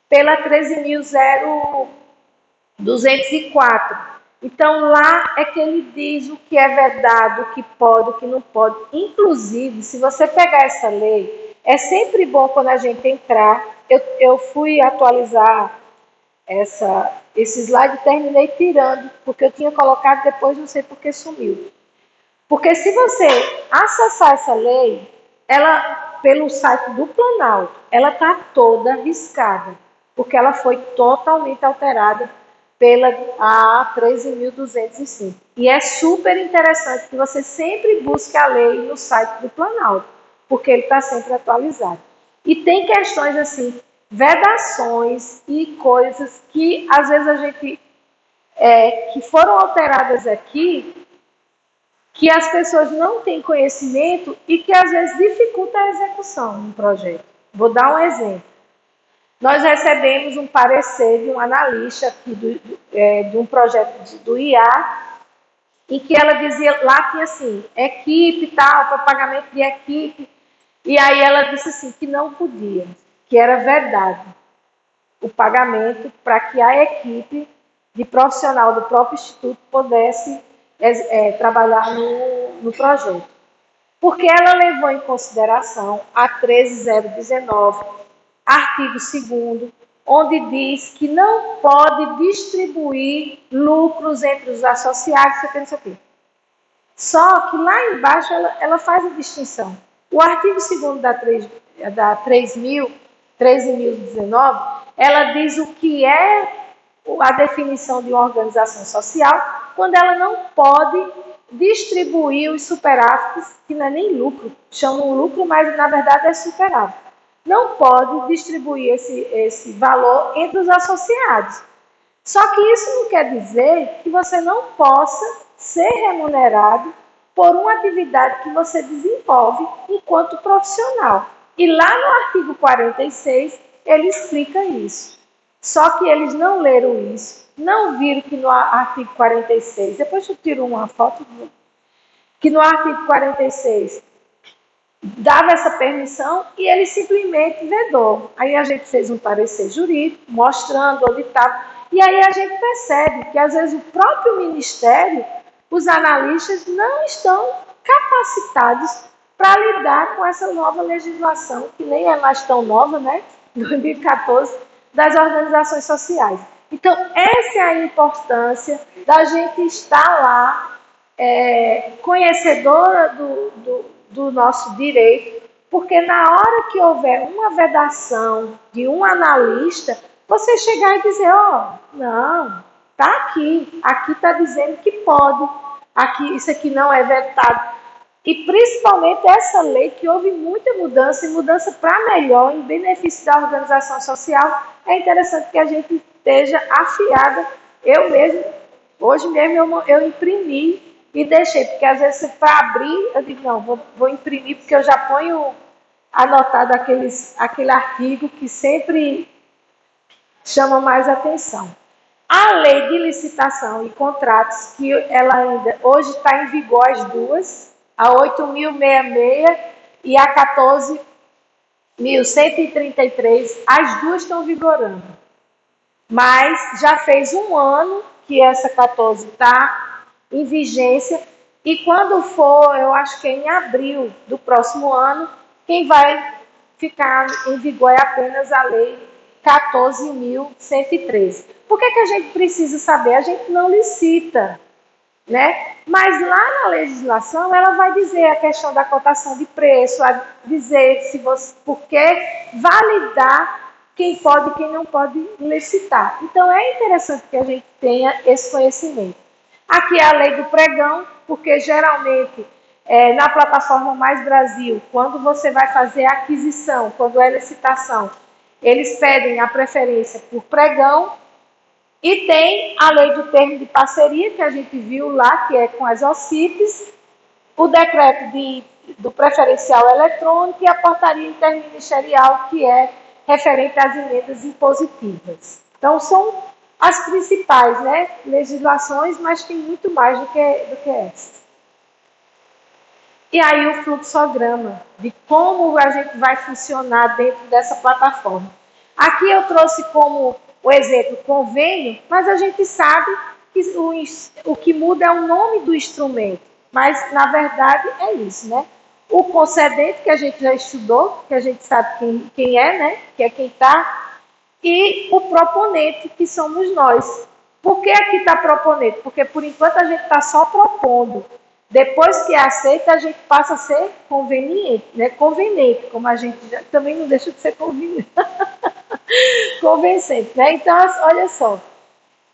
pela 13.204. Então, lá é que ele diz o que é vedado, o que pode, o que não pode. Inclusive, se você pegar essa lei, é sempre bom quando a gente entrar. Eu fui atualizar esse slide e terminei tirando, porque eu tinha colocado depois, não sei por que sumiu. Porque se você acessar essa lei, ela, pelo site do Planalto, ela está toda riscada, porque ela foi totalmente alterada pela a 13.205. E é super interessante que você sempre busque a lei no site do Planalto, porque ele está sempre atualizado. E tem questões assim, vedações e coisas que às vezes a gente que foram alteradas aqui, que as pessoas não têm conhecimento e que às vezes dificulta a execução de um projeto. Vou dar um exemplo. Nós recebemos um parecer de um analista aqui de um projeto do IA, em que ela dizia, lá tinha assim, equipe tal, para pagamento de equipe, e aí ela disse assim, que não podia, que era verdade o pagamento para que a equipe de profissional do próprio instituto pudesse trabalhar no projeto. Porque ela levou em consideração a 13.019, artigo 2º, onde diz que não pode distribuir lucros entre os associados, não sei o quê. Só que lá embaixo ela faz a distinção. O artigo 2º da 13.019, ela diz o que é a definição de uma organização social quando ela não pode distribuir os superávites, que não é nem lucro, chamam lucro, mas na verdade é superávit. Não pode distribuir esse valor entre os associados. Só que isso não quer dizer que você não possa ser remunerado por uma atividade que você desenvolve enquanto profissional. E lá no artigo 46, ele explica isso. Só que eles não leram isso, não viram que no artigo 46, depois eu tiro uma foto, que no artigo 46 dava essa permissão e ele simplesmente vedou. Aí a gente fez um parecer jurídico, mostrando onde estava. E aí a gente percebe que, às vezes, o próprio Ministério, os analistas, não estão capacitados para lidar com essa nova legislação, que nem é mais tão nova, né? 2014, das organizações sociais. Então, essa é a importância da gente estar lá, conhecedora do nosso direito, porque na hora que houver uma vedação de um analista, você chegar e dizer, não, está aqui está dizendo que pode, isso aqui não é vetado. E principalmente essa lei que houve muita mudança, e mudança para melhor, em benefício da organização social, é interessante que a gente esteja afiada. Eu mesmo, hoje mesmo eu imprimi e deixei, porque às vezes para abrir, eu digo, não, vou imprimir, porque eu já ponho anotado aquele artigo que sempre chama mais atenção. A lei de licitação e contratos, que ela ainda hoje está em vigor as duas, a 8.066 e a 14.133, as duas estão vigorando. Mas já fez um ano que essa 14 está em vigência, e quando for, eu acho que é em abril do próximo ano, quem vai ficar em vigor é apenas a lei 14.113. Por que a gente precisa saber? A gente não licita, né? Mas lá na legislação ela vai dizer a questão da cotação de preço, a dizer se você, por que validar quem pode e quem não pode licitar. Então é interessante que a gente tenha esse conhecimento. Aqui é a lei do pregão, porque geralmente na plataforma Mais Brasil, quando você vai fazer a aquisição, quando é licitação, eles pedem a preferência por pregão. E tem a lei do termo de parceria, que a gente viu lá, que é com as OCIPs, o decreto do preferencial eletrônico e a portaria interministerial, que é referente às emendas impositivas. Então, são as principais, né, legislações, mas tem muito mais do que essa. E aí o fluxograma, de como a gente vai funcionar dentro dessa plataforma. Aqui eu trouxe como o exemplo convênio, mas a gente sabe que o que muda é o nome do instrumento. Mas, na verdade, é isso, né? O concedente, que a gente já estudou, que a gente sabe quem é, né? Que é quem está. E o proponente, que somos nós. Por que aqui está proponente? Porque, por enquanto, a gente está só propondo. Depois que aceita, a gente passa a ser conveniente, né? Conveniente, como a gente já, também não deixa de ser conveniente. Convencente, né? Então, olha só.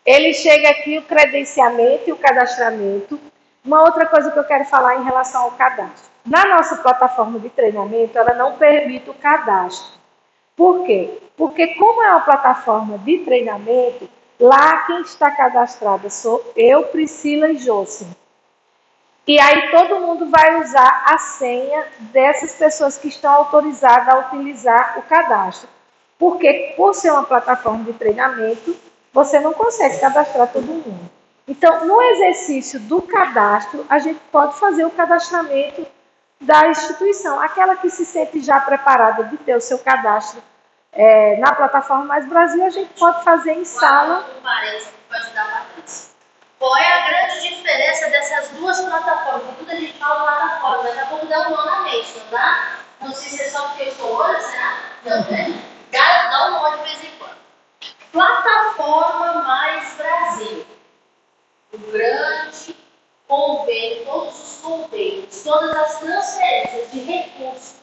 Ele chega aqui, o credenciamento e o cadastramento. Uma outra coisa que eu quero falar em relação ao cadastro. Na nossa plataforma de treinamento, ela não permite o cadastro. Por quê? Porque como é uma plataforma de treinamento, lá quem está cadastrada sou eu, Priscila e Jôssim. E aí todo mundo vai usar a senha dessas pessoas que estão autorizadas a utilizar o cadastro. Porque, por ser uma plataforma de treinamento, você não consegue cadastrar todo mundo. Então, no exercício do cadastro, a gente pode fazer o cadastramento da instituição. Aquela que se sente já preparada de ter o seu cadastro na plataforma Mais Brasil, a gente pode fazer em sala. Qual é a grande diferença dessas duas plataformas? Tudo a gente fala plataforma, daqui a pouco dá um nó na mente, não dá? Não sei se é só porque eu sou olho, será? Não, né? Dá um nó de vez em quando. Plataforma Mais Brasil. O grande convênio, todos os convênios, todas as transferências de recursos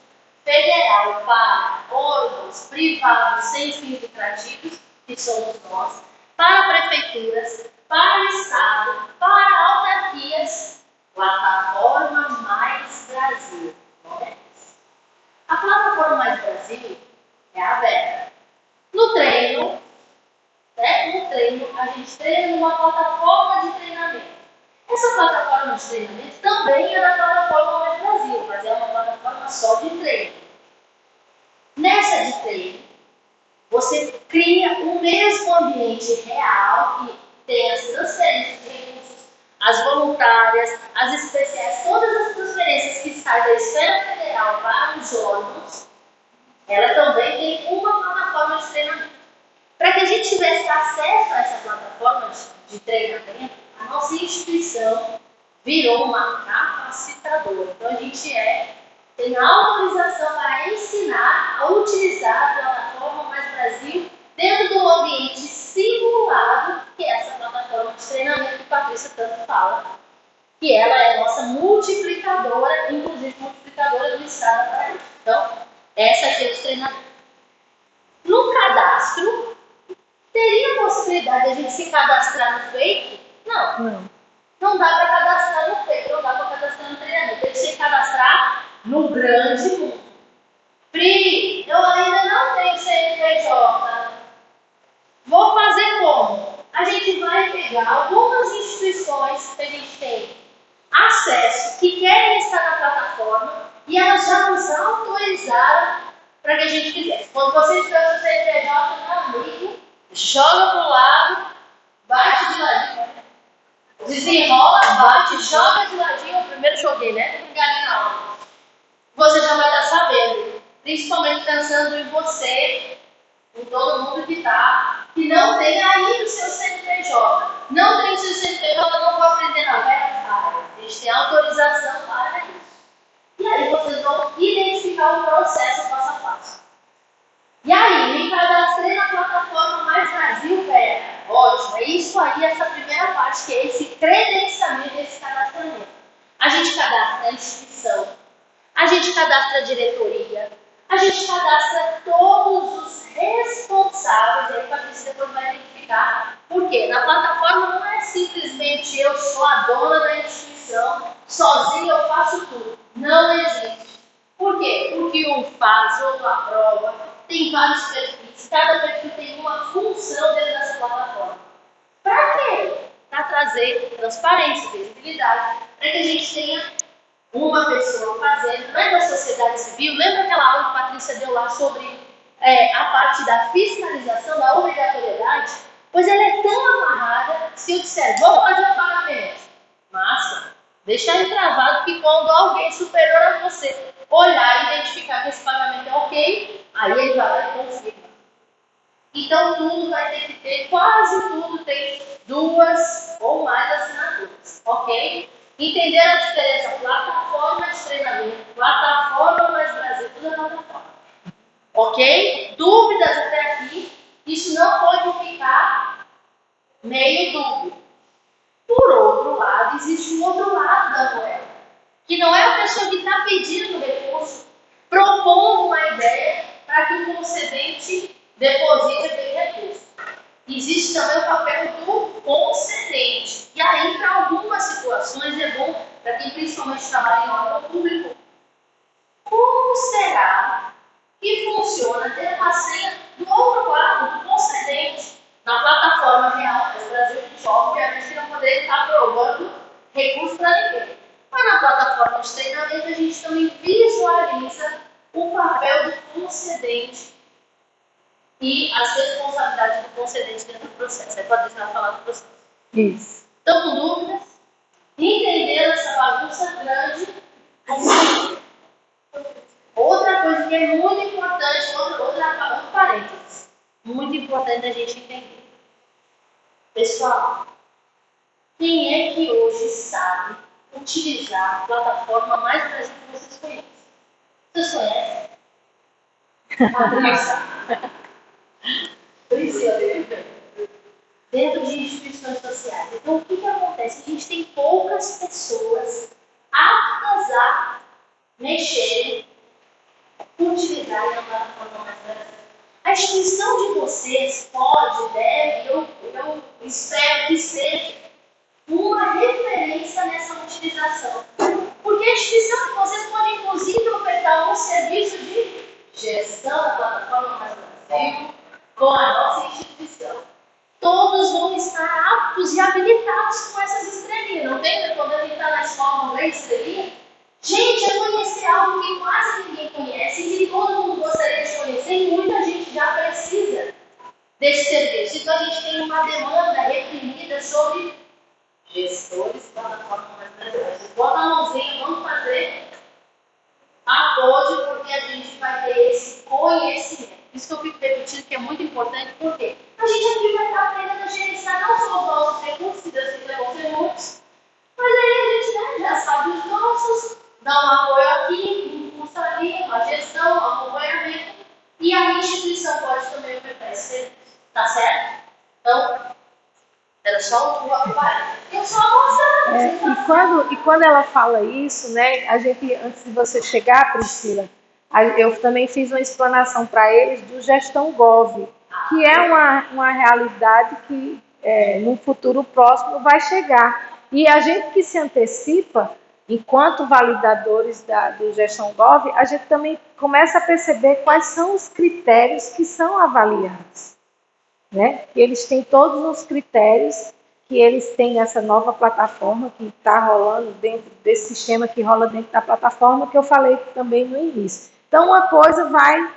federal para órgãos privados sem fins lucrativos, que somos nós, para prefeituras, para o Estado, para autarquias, Plataforma Mais Brasil. A Plataforma Mais Brasil é aberta. No treino, a gente treina numa plataforma de treinamento. Essa plataforma de treinamento também é da Plataforma Mais Brasil, mas é uma plataforma só de treino. Nessa de treino, você cria o mesmo ambiente real que tem as transferências de recursos, as voluntárias, as especiais, todas as transferências que saem da esfera federal para os órgãos, ela também tem uma plataforma de treinamento. Para que a gente tivesse acesso a essa plataforma de treinamento, a nossa instituição virou uma capacitadora. Então, a gente tem autorização para ensinar a utilizar a Plataforma Mais Brasil dentro do ambiente simulado, que é essa plataforma de treinamento que a Patrícia tanto fala, que ela é nossa multiplicadora, inclusive multiplicadora do Estado da Paraíba. Então, essa aqui é o treinamento. No cadastro, teria a possibilidade de a gente se cadastrar no Fake? Não. Não dá para cadastrar no Fake, não dá para cadastrar no treinamento. Tem que se cadastrar no grande mundo. Pri, eu ainda não tenho CNPJ. Vou fazer como? A gente vai pegar algumas instituições que a gente tem acesso, que querem estar na plataforma, e elas já nos autorizaram para que a gente fizesse. Quando você tiver o CNPJ, meu amigo, joga para o lado, bate de ladinho, desenrola, bate, joga de ladinho. Eu primeiro joguei, né? Não galinha na hora. Você já vai estar sabendo, principalmente pensando em você, em todo mundo que não tem ainda o seu CNPJ. Não tem o seu CNPJ, não vou aprender na área. A gente tem autorização para isso. E aí vocês vão identificar o processo passo a passo. E aí, me cadastrei na Plataforma Mais Brasil, ótimo, é isso aí, essa primeira parte, que é esse credenciamento, esse cadastramento. A gente cadastra a instituição, a gente cadastra a diretoria, a gente cadastra todos os responsáveis, aí a Patrícia depois vai identificar. Por quê? Na plataforma não é simplesmente eu sou a dona da instituição, sozinha eu faço tudo. Não existe. Por quê? Porque um faz, outro aprova, tem vários perfis, cada perfil tem uma função dentro dessa plataforma. Para quê? Para trazer transparência, visibilidade, para que a gente tenha uma pessoa fazendo, não é da sociedade civil, lembra aquela aula que a Patrícia deu lá sobre a parte da fiscalização, da obrigatoriedade? Pois ela é tão amarrada, se eu disser, vou fazer o pagamento, massa, deixa ele travado que quando alguém superior a você olhar e identificar que esse pagamento é ok, aí ele vai lá e confirma. Então tudo vai ter que ter, quase tudo tem 2 ou mais assinaturas, ok? Entender a diferença? Plataforma de treinamento, Plataforma Mais Brasil, tudo é plataforma. Ok? Dúvidas até aqui? Isso não pode ficar meio dúbio. Por outro lado, existe um outro lado da moeda, que não é a pessoa que está pedindo recurso, propondo uma ideia para que o concedente deposite aquele recurso. Existe também o papel do concedente. E aí, para algumas situações, é bom, para quem principalmente trabalha em órgão público, como será que funciona ter uma senha do outro lado, do concedente, na plataforma real do Brasil, que obviamente não poderia estar aprovando recurso para ninguém. Mas na plataforma de treinamento, a gente também visualiza o papel do concedente e as responsabilidades do concedente dentro do processo. Aí pode vai falar do processo. Isso. Estão com dúvidas? Entendendo essa bagunça grande? Outra coisa que é muito importante, outro parênteses, muito importante a gente entender. Pessoal, quem é que hoje sabe utilizar a plataforma Mais Brasil que vocês conhecem? Vocês conhecem? Patrícia. Dentro de instituições sociais. Então, o que acontece? A gente tem poucas pessoas aptas a mexerem, utilizarem a plataforma Mais Brasil. A instituição de vocês pode, deve, eu espero que seja uma referência nessa utilização. Porque a instituição de vocês pode, inclusive, ofertar um serviço de gestão da plataforma Mais Brasil com a nossa instituição. Todos vão estar aptos e habilitados com essas estrelinhas. Não tem? Quando a gente está na escola, não vê estrelinha? Gente, é conhecer algo que quase ninguém conhece e que todo mundo gostaria de conhecer e muita gente já precisa desse serviço. Então, a gente tem uma demanda reprimida sobre gestores da plataforma Mais Brasil. Bota a mãozinha, vamos fazer apoio, porque a gente vai ter esse conhecimento. Isso que eu fico repetindo que é muito importante, porque a gente aqui vai estar aprendendo a gerenciar não só os nossos recursos, se Deus quiser vão ser muitos, mas aí a gente já sabe os nossos, dá um apoio aqui, um curso ali, uma gestão, um acompanhamento, e a instituição pode também ofertar esse serviço. Tá certo? Então, era só o apoio. Eu só mostrando. E quando ela fala isso, né, a gente, antes de você chegar, Priscila, eu também fiz uma explanação para eles do Gestão Gov, que é uma realidade que no futuro próximo vai chegar. E a gente que se antecipa, enquanto validadores do Gestão Gov, a gente também começa a perceber quais são os critérios que são avaliados. Né? Eles têm todos os critérios que eles têm nessa nova plataforma que está rolando dentro desse sistema que rola dentro da plataforma que eu falei também no início. Então, uma coisa vai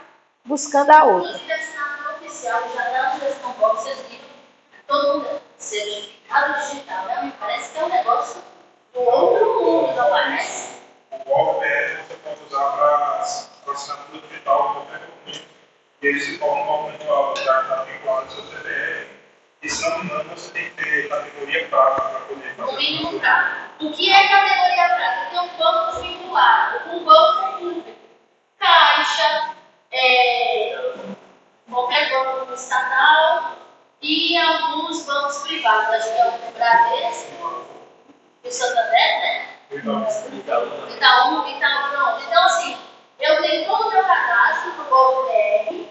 buscando a outra. Inclusive, a assinatura oficial já está no Gestão Gov, vocês viram, todo mundo, certificado digital, né? Me parece que é um negócio do outro mundo, não parece? O GovBR você pode usar para assinatura digital de qualquer documento. E ele se torna um documento já está vinculado ao seu CPF. E se não me engano, você tem que ter categoria prata para poder fazer. No mínimo prata. O que é categoria prata? Tem um banco vinculado, um banco público, Caixa, qualquer banco estatal e alguns bancos privados. Acho que é o Bradesco, o Santander, né? Itaú, pronto. Então, assim, eu tenho todo o meu cadastro no GovBR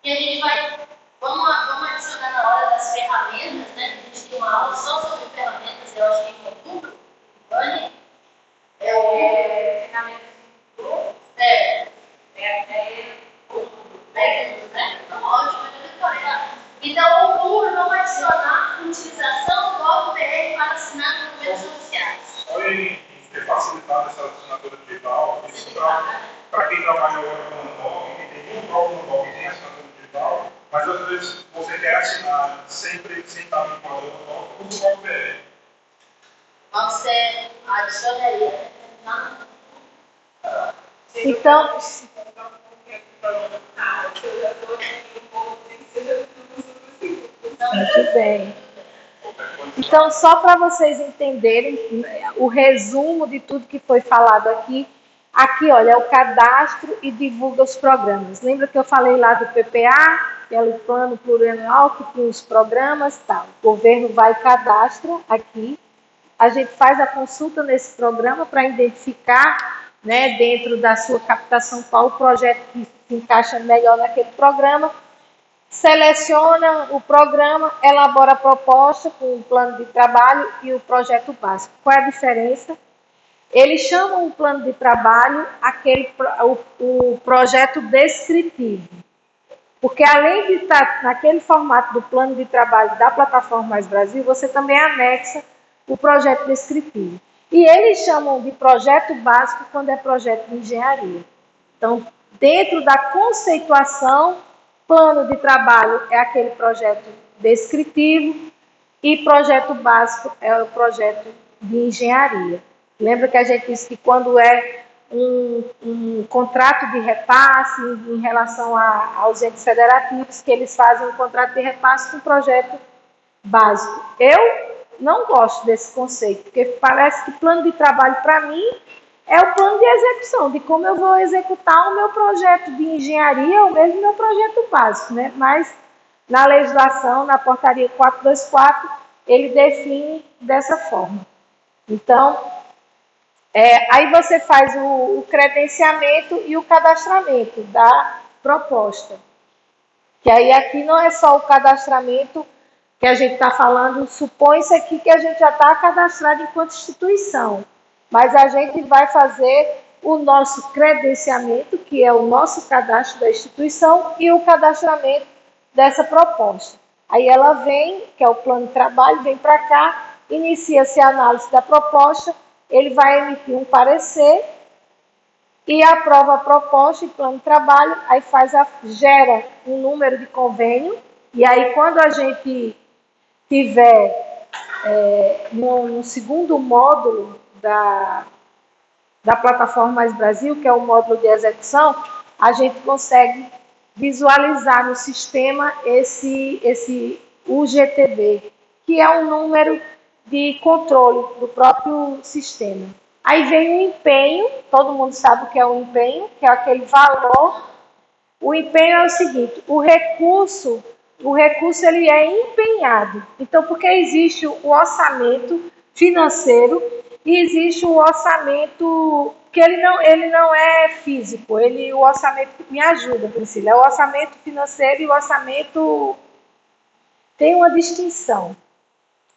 e a gente vai, vamos adicionar na hora das ferramentas, né? A gente tem uma aula só sobre ferramentas, eu acho que em outubro, Vani. Ferramentas técnicos, né? Então, ótimo, então, outubro, vamos adicionar utilização do GovBR para assinar documentos oficiais. Só em ter facilitado essa assinatura digital, isso para quem trabalha agora com o NOG, que tem um próprio NOG que tem assinatura digital, mas às vezes você quer assinar sempre sem estar vinculado ao NOG, usa o GovBR. Vamos ter adicionaria. Então, muito bem. Então, só para vocês entenderem o resumo de tudo que foi falado aqui, olha, é o cadastro e divulga os programas. Lembra que eu falei lá do PPA, que é o plano plurianual, que tem os programas e tal. O governo vai e cadastra aqui. A gente faz a consulta nesse programa para identificar, né, dentro da sua captação, qual o projeto que se encaixa melhor naquele programa. Seleciona o programa, elabora a proposta com o plano de trabalho e o projeto básico. Qual é a diferença? Eles chamam o plano de trabalho o projeto descritivo. Porque além de estar naquele formato do plano de trabalho da Plataforma Mais Brasil, você também anexa o projeto descritivo. E eles chamam de projeto básico quando é projeto de engenharia. Então, dentro da conceituação, plano de trabalho é aquele projeto descritivo e projeto básico é o projeto de engenharia. Lembra que a gente disse que quando é um contrato de repasse em relação aos entes federativos, que eles fazem um contrato de repasse com um projeto básico. Eu não gosto desse conceito, porque parece que plano de trabalho, para mim, é o plano de execução, de como eu vou executar o meu projeto de engenharia ou mesmo o meu projeto básico, né? Mas na legislação, na portaria 424, ele define dessa forma. Então, aí você faz o credenciamento e o cadastramento da proposta. Que aí aqui não é só o cadastramento que a gente está falando, supõe-se aqui que a gente já está cadastrado enquanto instituição, mas a gente vai fazer o nosso credenciamento, que é o nosso cadastro da instituição, e o cadastramento dessa proposta. Aí ela vem, que é o plano de trabalho, vem para cá, inicia-se a análise da proposta, ele vai emitir um parecer e aprova a proposta e plano de trabalho, aí gera um número de convênio, e aí quando a gente tiver no segundo módulo da plataforma Mais Brasil, que é o módulo de execução, a gente consegue visualizar no sistema esse UGTB, que é um número de controle do próprio sistema. Aí vem o empenho, todo mundo sabe o que é o empenho, que é aquele valor. O empenho é o seguinte, o recurso ele é empenhado. Então, porque existe o orçamento financeiro e existe o orçamento que ele não é físico, o orçamento me ajuda, Priscila, é o orçamento financeiro e o orçamento tem uma distinção.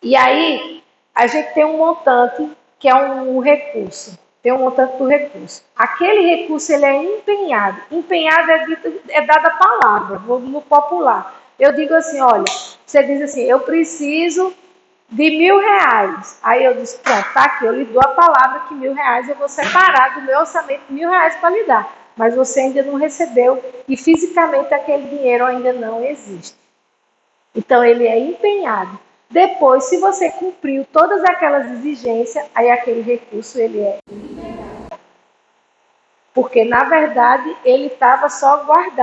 E aí, a gente tem um montante que é um recurso. Tem um montante do recurso. Aquele recurso ele é empenhado. Empenhado é dada a palavra, no popular. Eu digo assim, olha, você diz assim, eu preciso de R$1.000. Aí eu disse, pronto, tá aqui, eu lhe dou a palavra que R$1.000 eu vou separar do meu orçamento R$1.000 para lhe dar. Mas você ainda não recebeu e fisicamente aquele dinheiro ainda não existe. Então ele é empenhado. Depois, se você cumpriu todas aquelas exigências, aí aquele recurso ele é. Porque, na verdade, ele estava só guardado.